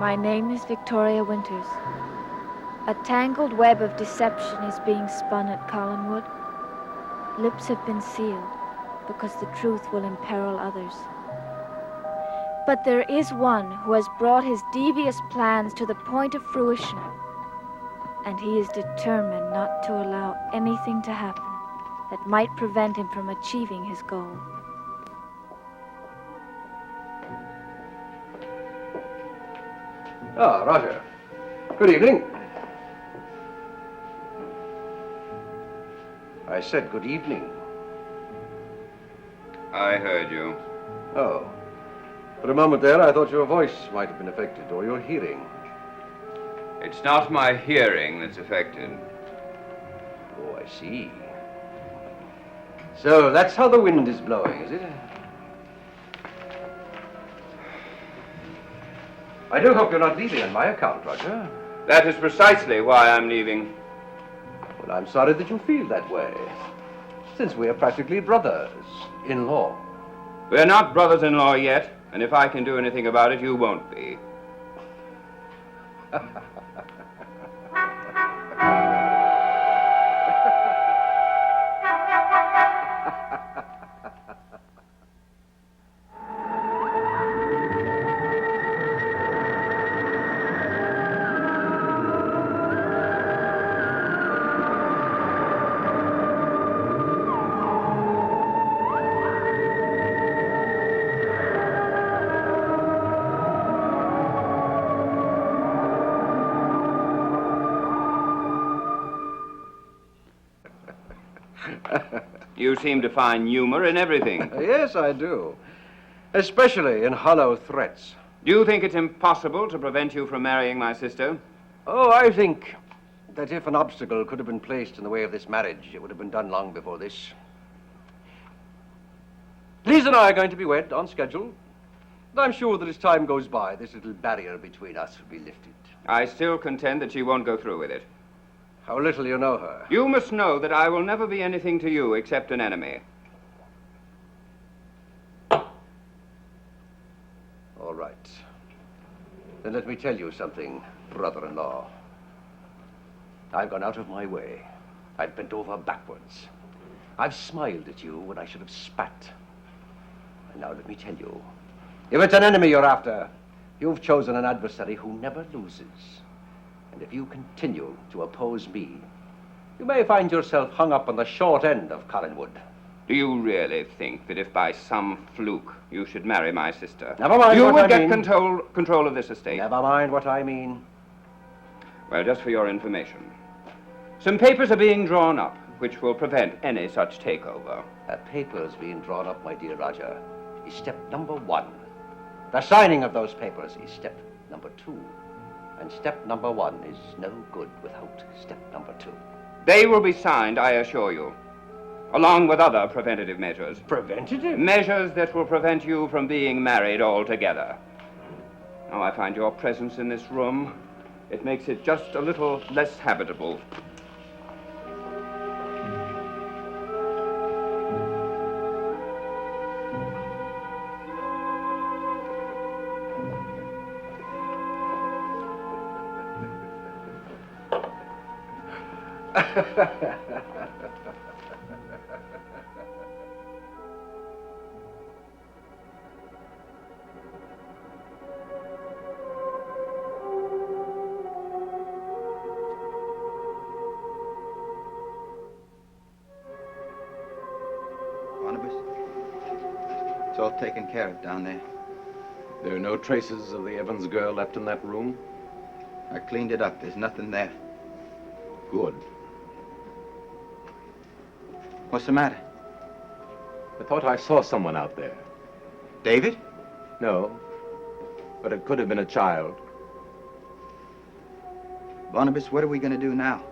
My name is Victoria Winters. A tangled web of deception is being spun at Collinwood. Lips have been sealed because the truth will imperil others. But there is one who has brought his devious plans to the point of fruition, and he is determined not to allow anything to happen that might prevent him from achieving his goal. Ah, Roger. Good evening. I said good evening. I heard you. Oh. For a moment there, I thought your voice might have been affected, or your hearing. It's not my hearing that's affected. Oh, I see. So that's how the wind is blowing, is it? I do hope you're not leaving on my account, Roger. That is precisely why I'm leaving. Well, I'm sorry that you feel that way, since we are practically brothers-in-law. We're not brothers-in-law yet, and if I can do anything about it, you won't be. You seem to find humor in everything. Yes, I do. Especially in hollow threats. Do you think it's impossible to prevent you from marrying my sister? Oh, I think that if an obstacle could have been placed in the way of this marriage, it would have been done long before this. Lisa and I are going to be wed on schedule. And I'm sure that as time goes by, this little barrier between us will be lifted. I still contend that she won't go through with it. How little you know her. You must know that I will never be anything to you except an enemy. All right. Then let me tell you something, brother-in-law. I've gone out of my way. I've bent over backwards. I've smiled at you when I should have spat. And now let me tell you, if it's an enemy you're after, you've chosen an adversary who never loses. And if you continue to oppose me, you may find yourself hung up on the short end of Collinwood. Do you really think that if by some fluke you should marry my sister, Never mind you what would I get mean. control of this estate? Never mind what I mean. Well, just for your information, some papers are being drawn up which will prevent any such takeover. The papers being drawn up, my dear Roger, is step number one. The signing of those papers is step number two. And step number one is no good without step number two. They will be signed, I assure you, along with other preventative measures. Preventative? Measures that will prevent you from being married altogether. Now, I find your presence in this room, it makes it just a little less habitable. Barnabas, it's all taken care of down there. There are no traces of the Evans girl left in that room? I cleaned it up. There's nothing there. Good. What's the matter? I thought I saw someone out there. David? No, but it could have been a child. Barnabas, what are we going to do now?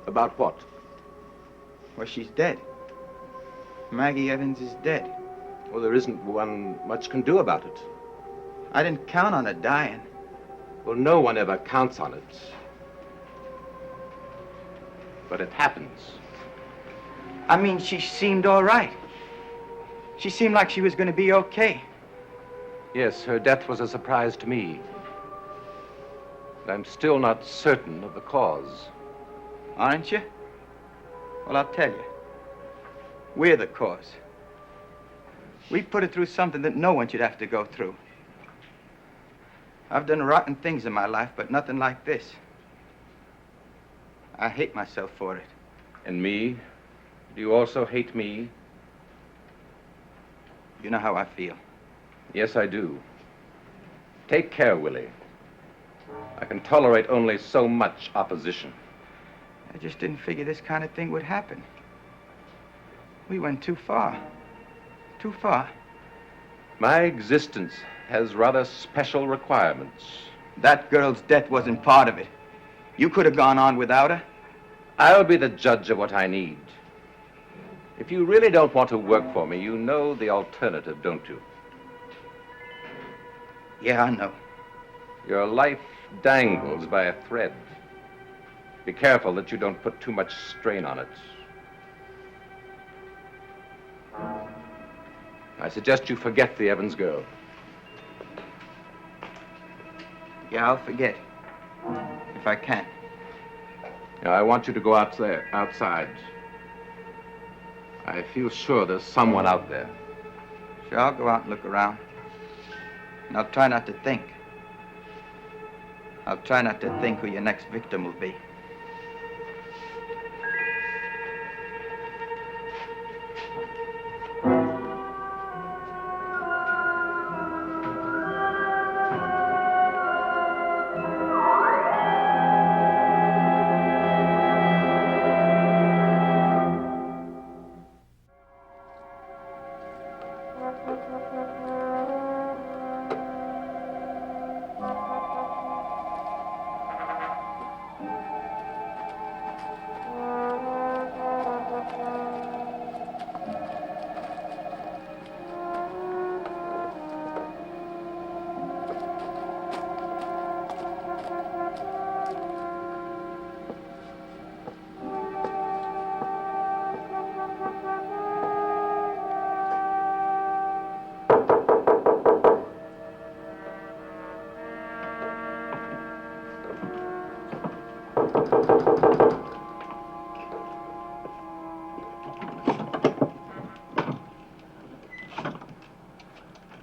About what? Well, she's dead. Maggie Evans is dead. Well, there isn't one much can do about it. I didn't count on her dying. Well, no one ever counts on it. But it happens. I mean, she seemed all right. She seemed like she was going to be okay. Yes, her death was a surprise to me. But I'm still not certain of the cause. Aren't you? Well, I'll tell you. We're the cause. We put her through something that no one should have to go through. I've done rotten things in my life, but nothing like this. I hate myself for it. And me? Do you also hate me? You know how I feel. Yes, I do. Take care, Willie. I can tolerate only so much opposition. I just didn't figure this kind of thing would happen. We went too far. Too far. My existence has rather special requirements. That girl's death wasn't part of it. You could have gone on without her. I'll be the judge of what I need. If you really don't want to work for me, you know the alternative, don't you? Yeah, I know. Your life dangles by a thread. Be careful that you don't put too much strain on it. I suggest you forget the Evans girl. Yeah, I'll forget. If I can. Now, I want you to go out there, outside. I feel sure there's someone out there. Sure, I'll go out and look around. And I'll try not to think. I'll try not to think who your next victim will be.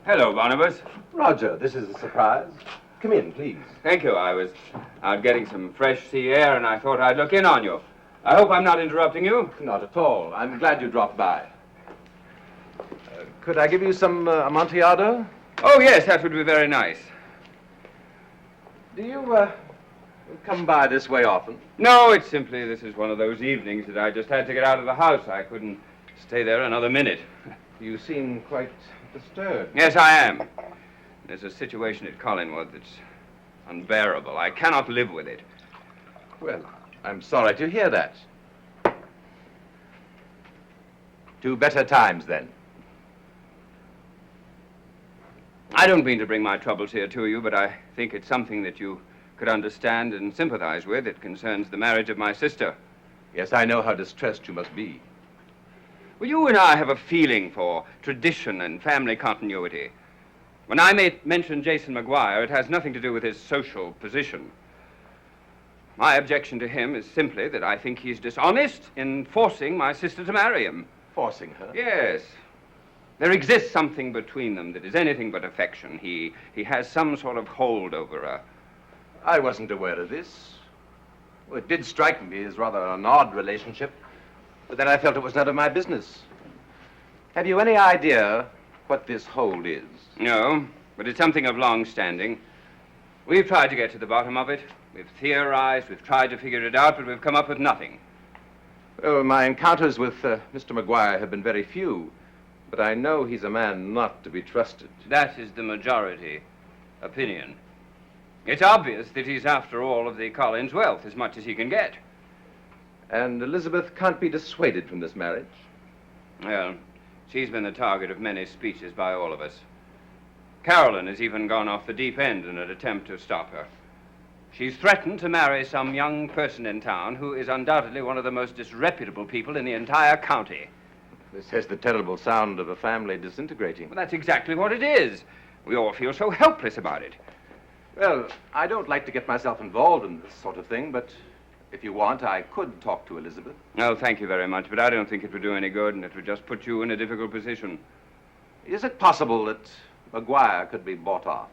Hello, Barnabas. Roger, this is a surprise. Come in, please. Thank you. I was out getting some fresh sea air, and I thought I'd look in on you. I hope I'm not interrupting you. Not at all. I'm glad you dropped by. Could I give you some Amontillado? Oh, yes, that would be very nice. Do you come by this way often? No, it's simply this is one of those evenings that I just had to get out of the house. I couldn't stay there another minute. You seem quite disturbed. Yes, I am. There's a situation at Collinwood that's unbearable. I cannot live with it. Well, I'm sorry to hear that. To better times, then. I don't mean to bring my troubles here to you, but I think it's something that you could understand and sympathize with. It concerns the marriage of my sister. Yes, I know how distressed you must be. Well, you and I have a feeling for tradition and family continuity. When I mention Jason McGuire, it has nothing to do with his social position. My objection to him is simply that I think he's dishonest in forcing my sister to marry him. Forcing her? Yes. There exists something between them that is anything but affection. He has some sort of hold over her. I wasn't aware of this. Well, it did strike me as rather an odd relationship, but then I felt it was none of my business. Have you any idea what this hold is? No, but it's something of long standing. We've tried to get to the bottom of it. We've theorized, we've tried to figure it out, but we've come up with nothing. Well, my encounters with Mr. McGuire have been very few, but I know he's a man not to be trusted. That is the majority opinion. It's obvious that he's after all of the Collins wealth, as much as he can get. And Elizabeth can't be dissuaded from this marriage? Well, she's been the target of many speeches by all of us. Carolyn has even gone off the deep end in an attempt to stop her. She's threatened to marry some young person in town who is undoubtedly one of the most disreputable people in the entire county. This has the terrible sound of a family disintegrating. Well, that's exactly what it is. We all feel so helpless about it. Well, I don't like to get myself involved in this sort of thing, but if you want, I could talk to Elizabeth. No, thank you very much, but I don't think it would do any good, and it would just put you in a difficult position. Is it possible that Maguire could be bought off?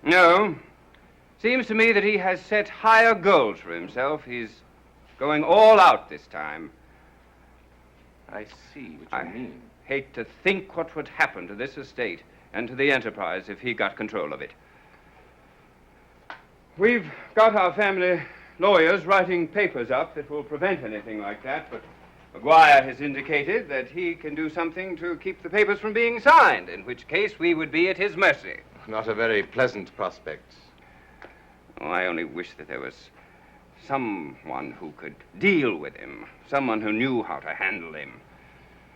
No. Seems to me that he has set higher goals for himself. He's going all out this time. I see what you mean. Hate to think what would happen to this estate and to the enterprise if he got control of it. We've got our family lawyers writing papers up that will prevent anything like that, but Maguire has indicated that he can do something to keep the papers from being signed, in which case we would be at his mercy. Not a very pleasant prospect. Oh, I only wish that there was someone who could deal with him, someone who knew how to handle him.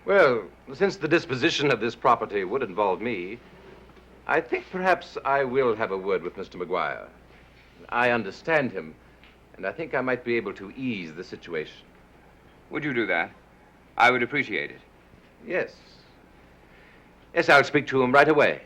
Well, since the disposition of this property would involve me, I think perhaps I will have a word with Mr. Maguire. I understand him, and I think I might be able to ease the situation. Would you do that? I would appreciate it. Yes. Yes, I'll speak to him right away.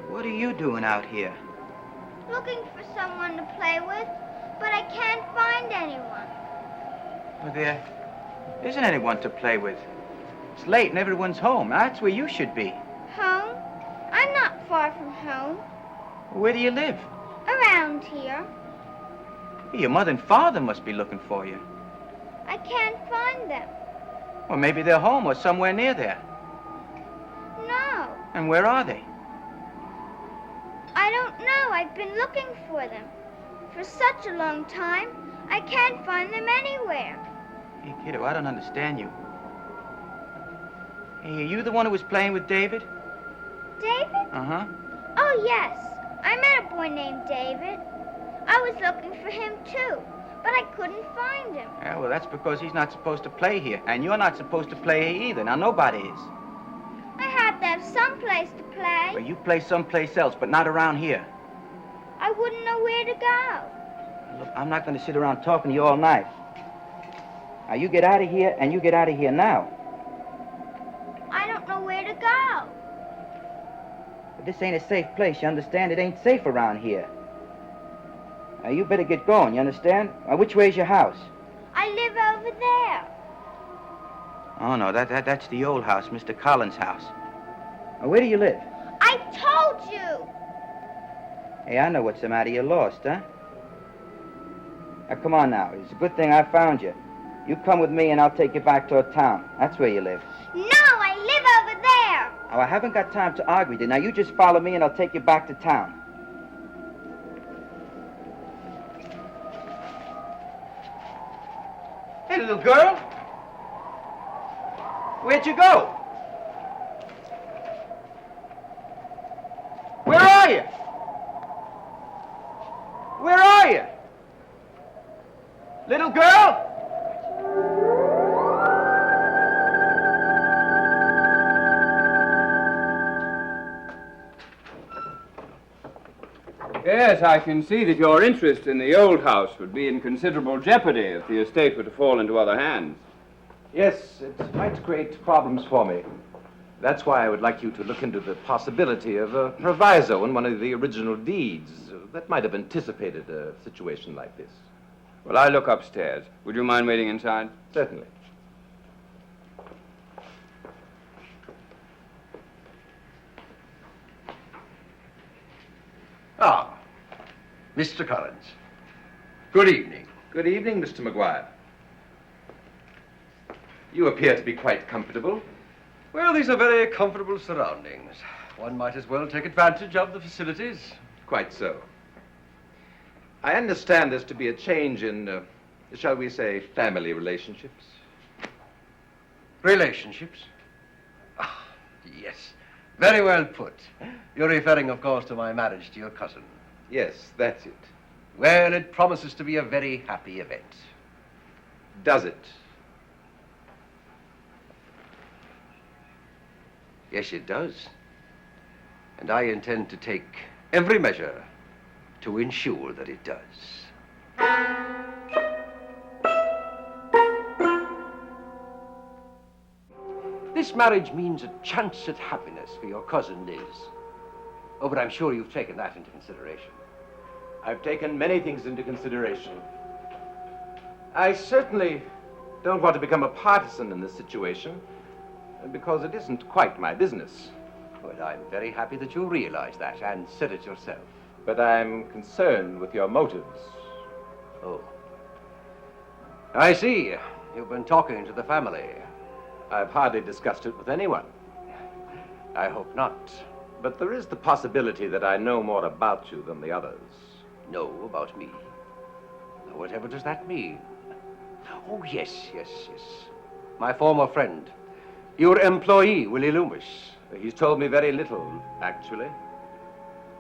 What are you doing out here? Looking for someone to play with, but I can't find anyone. Well, there isn't anyone to play with. It's late and everyone's home. That's where you should be. Home? I'm not far from home. Where do you live? Around here. Your mother and father must be looking for you. I can't find them. Well, maybe they're home or somewhere near there. No, And where are they? I don't know. I've been looking for them. For such a long time, I can't find them anywhere. Hey, kiddo, I don't understand you. Hey, are you the one who was playing with David? David? Uh-huh. Oh, yes. I met a boy named David. I was looking for him, too, but I couldn't find him. Yeah, well, that's because he's not supposed to play here. And you're not supposed to play here either. Now, nobody is. I had to have some place to play. Well, you play someplace else, but not around here. I wouldn't know where to go. Look, I'm not going to sit around talking to you all night. Now, you get out of here, and you get out of here now. I don't know where to go. But this ain't a safe place, you understand? It ain't safe around here. Now, you better get going, you understand? Now, which way's your house? I live over there. Oh, no, that's the old house, Mr. Collins' house. Now, where do you live? I told you. Hey, I know what's the matter. You're lost, huh? Now, come on now. It's a good thing I found you. You come with me, and I'll take you back toward town. That's where you live. No, I live over there. Now, I haven't got time to argue with you. Now, you just follow me, and I'll take you back to town. Hey, little girl. Where'd you go? Where are you? Where are you? Little girl? Yes, I can see that your interest in the old house would be in considerable jeopardy if the estate were to fall into other hands. Yes, it might create problems for me. That's why I would like you to look into the possibility of a proviso in one of the original deeds that might have anticipated a situation like this. Well, I'll look upstairs. Would you mind waiting inside? Certainly. Ah, Mr. Collins. Good evening. Good evening, Mr. Maguire. You appear to be quite comfortable. Well, these are very comfortable surroundings. One might as well take advantage of the facilities. Quite so. I understand there's to be a change in, shall we say, family relationships. Relationships? Yes, very well put. You're referring, of course, to my marriage to your cousin. Yes, that's it. Well, it promises to be a very happy event. Does it? Yes, it does. And I intend to take every measure to ensure that it does. This marriage means a chance at happiness for your cousin Liz. Oh, but I'm sure you've taken that into consideration. I've taken many things into consideration. I certainly don't want to become a partisan in this situation, because it isn't quite my business. Well, I'm very happy that you realize that and said it yourself. But I'm concerned with your motives. Oh. I see. You've been talking to the family. I've hardly discussed it with anyone. I hope not. But there is the possibility that I know more about you than the others. Know about me? Whatever does that mean? Oh, yes. My former friend. Your employee, Willie Loomis. He's told me very little, actually.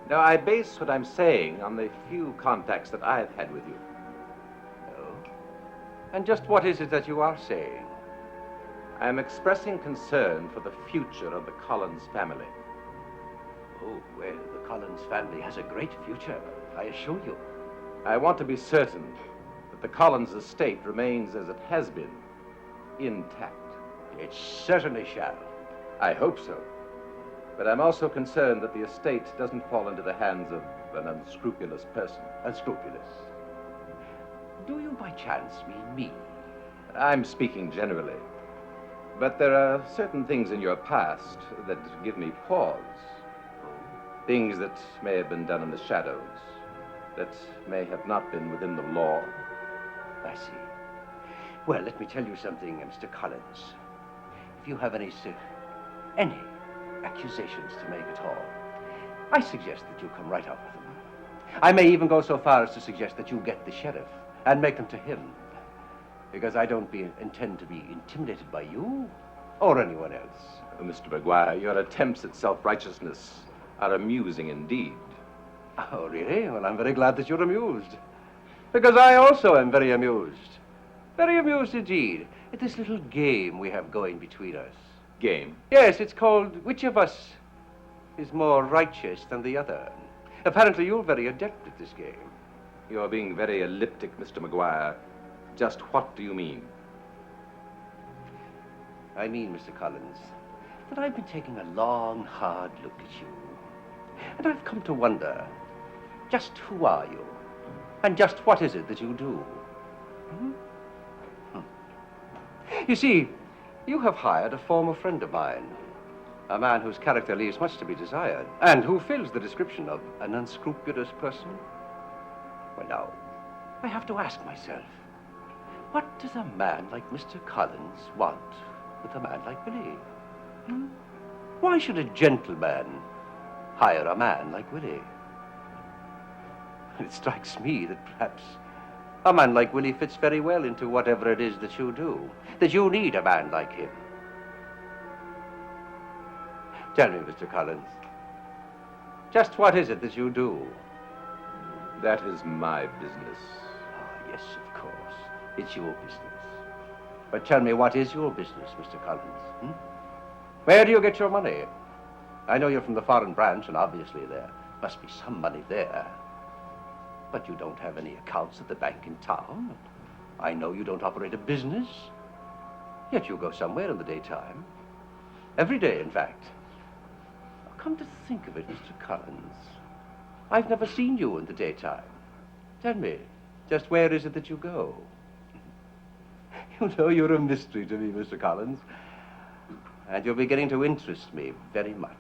Now, I base what I'm saying on the few contacts that I've had with you. Oh? And just what is it that you are saying? I'm expressing concern for the future of the Collins family. Oh, well, the Collins family has a great future, I assure you. I want to be certain that the Collins estate remains as it has been, intact. It certainly shall. I hope so. But I'm also concerned that the estate doesn't fall into the hands of an unscrupulous person. Unscrupulous? Do you by chance mean me? I'm speaking generally. But there are certain things in your past that give me pause. Things that may have been done in the shadows, that may have not been within the law. I see. Well, let me tell you something, Mr. Collins. If you have any accusations to make at all, I suggest that you come right out with them. I may even go so far as to suggest that you get the sheriff and make them to him, because I don't intend to be intimidated by you or anyone else. Mr. McGuire, your attempts at self-righteousness are amusing indeed. Oh, really? Well, I'm very glad that you're amused, because I also am very amused. Very amused indeed at this little game we have going between us. Game? Yes, it's called Which of Us is More Righteous Than the Other. Apparently you're very adept at this game. You're being very elliptic, Mr. McGuire. Just what do you mean? I mean, Mr. Collins, that I've been taking a long, hard look at you. And I've come to wonder, just who are you? And just what is it that you do? You see, you have hired a former friend of mine, a man whose character leaves much to be desired, and who fills the description of an unscrupulous person. Well, now, I have to ask myself, what does a man like Mr. Collins want with a man like Willie? Why should a gentleman hire a man like Willie? It strikes me that perhaps a man like Willie fits very well into whatever it is that you do, that you need a man like him. Tell me, Mr. Collins, just what is it that you do? That is my business. Ah, yes, of course. It's your business. But tell me, what is your business, Mr. Collins? Where do you get your money? I know you're from the foreign branch, and obviously there must be some money there. But you don't have any accounts at the bank in town. I know you don't operate a business. Yet you go somewhere in the daytime. Every day, in fact. Now, come to think of it, Mr. Collins, I've never seen you in the daytime. Tell me, just where is it that you go? You know, you're a mystery to me, Mr. Collins. And you're beginning to interest me very much.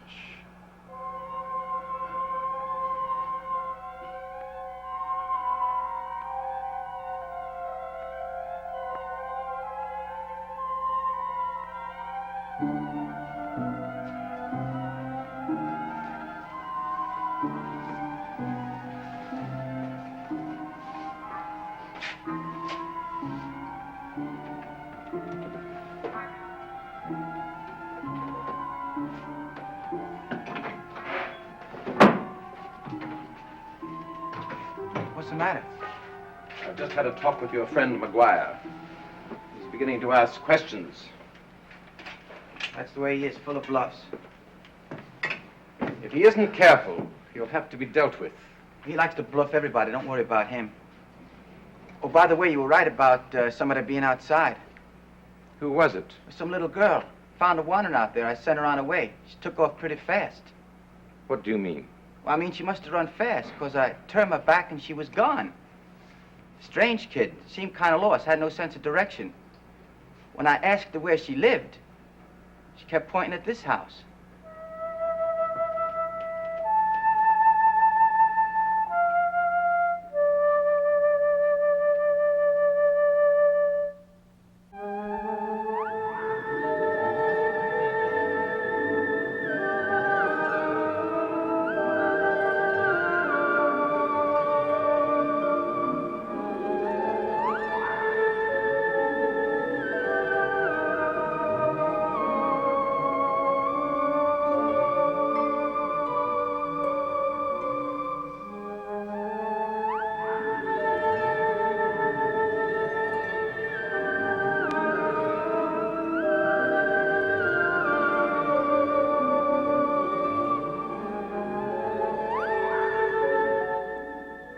What's the matter? I've just had a talk with your friend McGuire. He's beginning to ask questions. That's the way he is, full of bluffs. If he isn't careful, he'll have to be dealt with. He likes to bluff everybody. Don't worry about him. Oh, by the way, you were right about somebody being outside. Who was it? Some little girl. Found her wandering out there. I sent her on her way. She took off pretty fast. What do you mean? Well, I mean, she must have run fast, because I turned my back and she was gone. Strange kid. Seemed kind of lost. Had no sense of direction. When I asked her where she lived, she kept pointing at this house.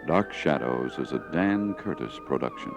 Dark Shadows is a Dan Curtis production.